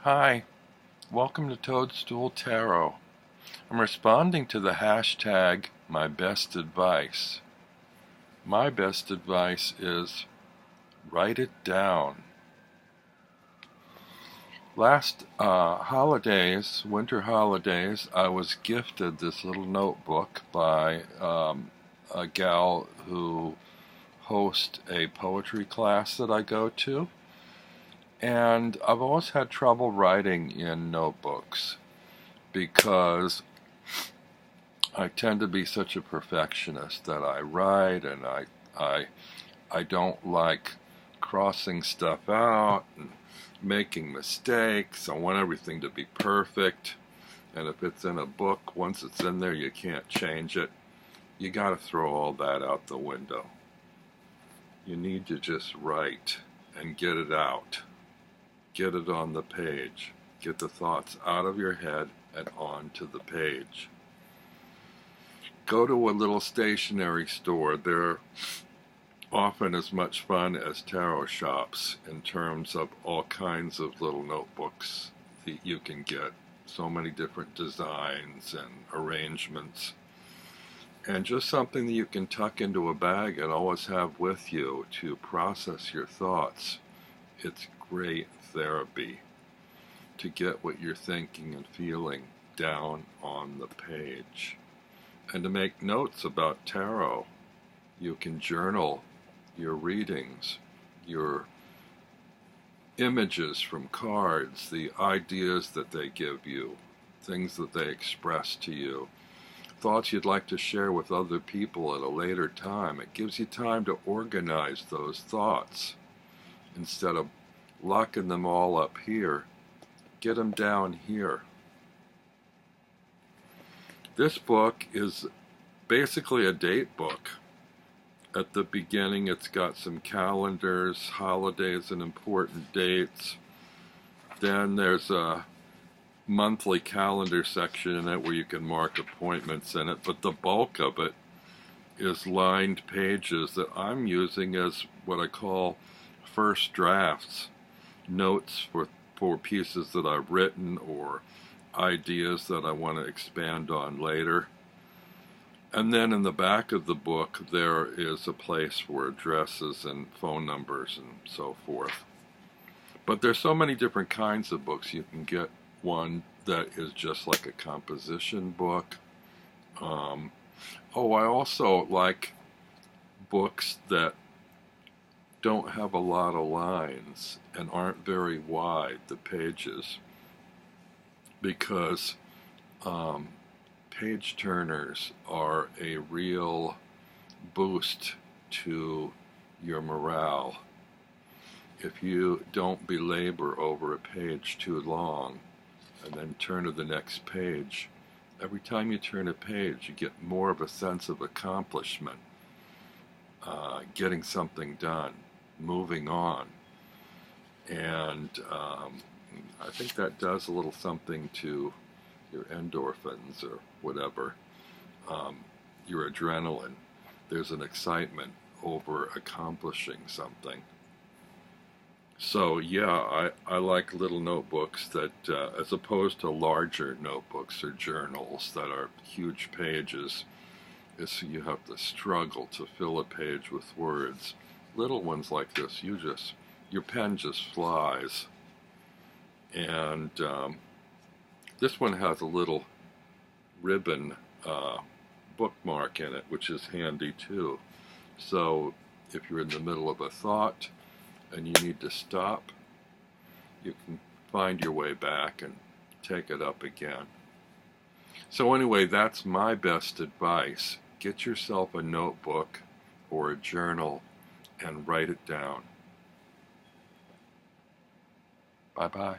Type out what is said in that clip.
Hi, welcome to Toadstool Tarot. I'm responding to the hashtag #MyBestAdvice. My best advice is write it down. Last winter holidays, I was gifted this little notebook by a gal who hosts a poetry class that I go to. And I've always had trouble writing in notebooks because I tend to be such a perfectionist that I write and I don't like crossing stuff out and making mistakes. I want everything to be perfect. And if it's in a book, once it's in there, you can't change it. You got to throw all that out the window. You need to just write and get it out. Get it on the page. Get the thoughts out of your head and onto the page. Go to a little stationery store. They're often as much fun as tarot shops in terms of all kinds of little notebooks that you can get. So many different designs and arrangements. And just something that you can tuck into a bag and always have with you to process your thoughts. It's great therapy to get what you're thinking and feeling down on the page. And to make notes about tarot, you can journal your readings, your images from cards, the ideas that they give you, things that they express to you, thoughts you'd like to share with other people at a later time. It gives you time to organize those thoughts instead of locking them all up here. Get them down here. This book is basically a date book. At the beginning, it's got some calendars, holidays, and important dates. Then there's a monthly calendar section in it where you can mark appointments in it, but the bulk of it is lined pages that I'm using as what I call first drafts, notes for pieces that I've written or ideas that I want to expand on later. And then in the back of the book there is a place for addresses and phone numbers and so forth. But there's so many different kinds of books. You can get one that is just like a composition book. I also like books that don't have a lot of lines and aren't very wide, the pages, because page turners are a real boost to your morale. If you don't belabor over a page too long and then turn to the next page, every time you turn a page you get more of a sense of accomplishment, getting something done, moving on. And I think that does a little something to your endorphins or whatever, your adrenaline. There's an excitement over accomplishing something. So yeah, I like little notebooks that, as opposed to larger notebooks or journals that are huge pages, so you have to struggle to fill a page with words. Little ones like this, your pen just flies. And this one has a little ribbon bookmark in it, which is handy too. So if you're in the middle of a thought and you need to stop, you can find your way back and take it up again. So anyway, that's my best advice. Get yourself a notebook or a journal and write it down. Bye-bye.